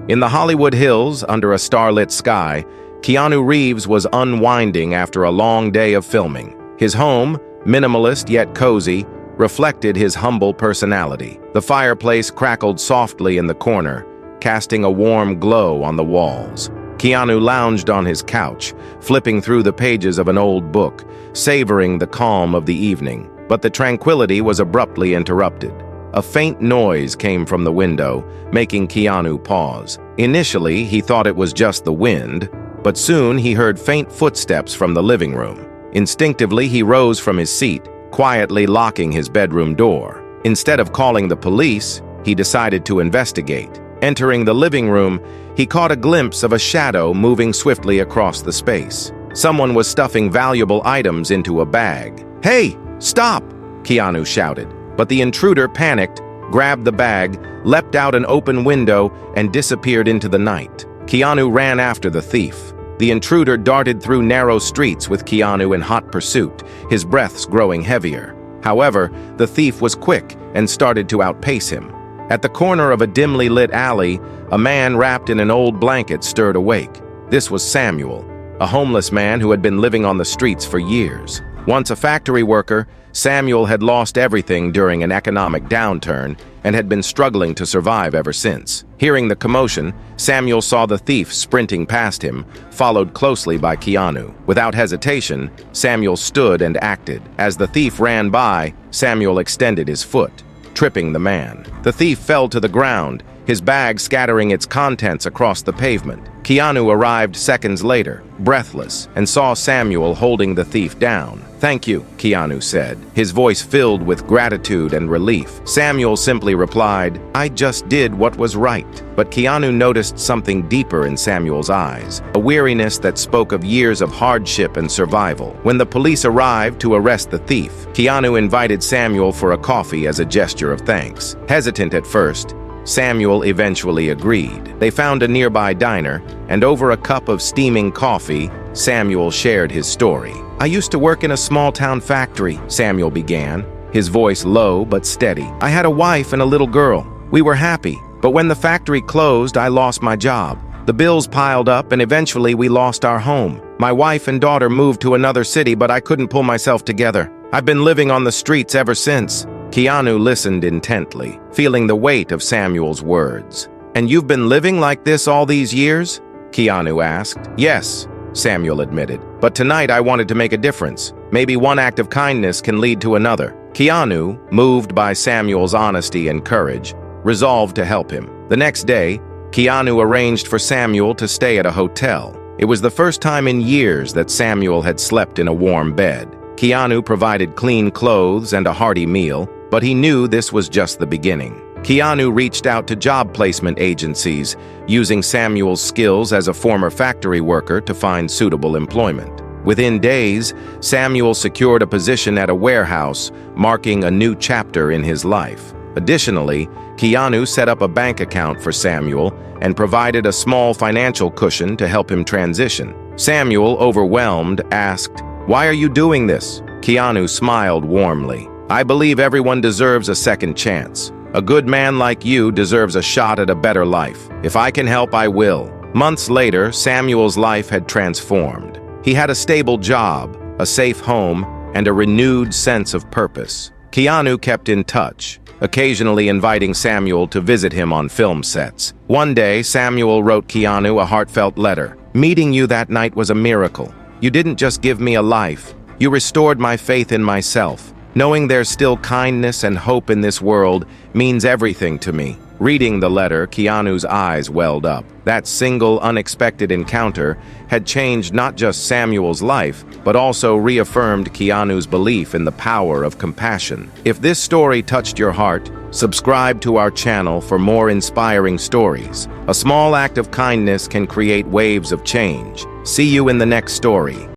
In the Hollywood Hills, under a starlit sky, Keanu Reeves was unwinding after a long day of filming. His home, minimalist yet cozy, reflected his humble personality. The fireplace crackled softly in the corner, casting a warm glow on the walls. Keanu lounged on his couch, flipping through the pages of an old book, savoring the calm of the evening. But the tranquility was abruptly interrupted. A faint noise came from the window, making Keanu pause. Initially, he thought it was just the wind, but soon he heard faint footsteps from the living room. Instinctively, he rose from his seat, quietly locking his bedroom door. Instead of calling the police, he decided to investigate. Entering the living room, he caught a glimpse of a shadow moving swiftly across the space. Someone was stuffing valuable items into a bag. "Hey, stop!" Keanu shouted. But the intruder panicked, grabbed the bag, leapt out an open window, and disappeared into the night. Keanu ran after the thief. The intruder darted through narrow streets with Keanu in hot pursuit, his breaths growing heavier. However, the thief was quick and started to outpace him. At the corner of a dimly lit alley, a man wrapped in an old blanket stirred awake. This was Samuel, a homeless man who had been living on the streets for years. Once a factory worker, Samuel had lost everything during an economic downturn and had been struggling to survive ever since. Hearing the commotion, Samuel saw the thief sprinting past him, followed closely by Keanu. Without hesitation, Samuel stood and acted. As the thief ran by, Samuel extended his foot, tripping the man. The thief fell to the ground, his bag scattering its contents across the pavement. Keanu arrived seconds later, breathless, and saw Samuel holding the thief down. "Thank you," Keanu said, his voice filled with gratitude and relief. Samuel simply replied, "I just did what was right." But Keanu noticed something deeper in Samuel's eyes, a weariness that spoke of years of hardship and survival. When the police arrived to arrest the thief, Keanu invited Samuel for a coffee as a gesture of thanks. Hesitant at first, Samuel eventually agreed. They found a nearby diner, and over a cup of steaming coffee, Samuel shared his story. "I used to work in a small-town factory," Samuel began, his voice low but steady. "I had a wife and a little girl. We were happy, but when the factory closed, I lost my job. The bills piled up, and eventually we lost our home. My wife and daughter moved to another city, but I couldn't pull myself together. I've been living on the streets ever since." Keanu listened intently, feeling the weight of Samuel's words. "And you've been living like this all these years?" Keanu asked. "Yes," Samuel admitted. "But tonight I wanted to make a difference. Maybe one act of kindness can lead to another." Keanu, moved by Samuel's honesty and courage, resolved to help him. The next day, Keanu arranged for Samuel to stay at a hotel. It was the first time in years that Samuel had slept in a warm bed. Keanu provided clean clothes and a hearty meal, but he knew this was just the beginning. Keanu reached out to job placement agencies, using Samuel's skills as a former factory worker to find suitable employment. Within days, Samuel secured a position at a warehouse, marking a new chapter in his life. Additionally, Keanu set up a bank account for Samuel and provided a small financial cushion to help him transition. Samuel, overwhelmed, asked, "Why are you doing this?" Keanu smiled warmly. "I believe everyone deserves a second chance. A good man like you deserves a shot at a better life. If I can help, I will." Months later, Samuel's life had transformed. He had a stable job, a safe home, and a renewed sense of purpose. Keanu kept in touch, occasionally inviting Samuel to visit him on film sets. One day, Samuel wrote Keanu a heartfelt letter. "Meeting you that night was a miracle. You didn't just give me a life. You restored my faith in myself. Knowing there's still kindness and hope in this world means everything to me." Reading the letter, Keanu's eyes welled up. That single, unexpected encounter had changed not just Samuel's life, but also reaffirmed Keanu's belief in the power of compassion. If this story touched your heart, subscribe to our channel for more inspiring stories. A small act of kindness can create waves of change. See you in the next story.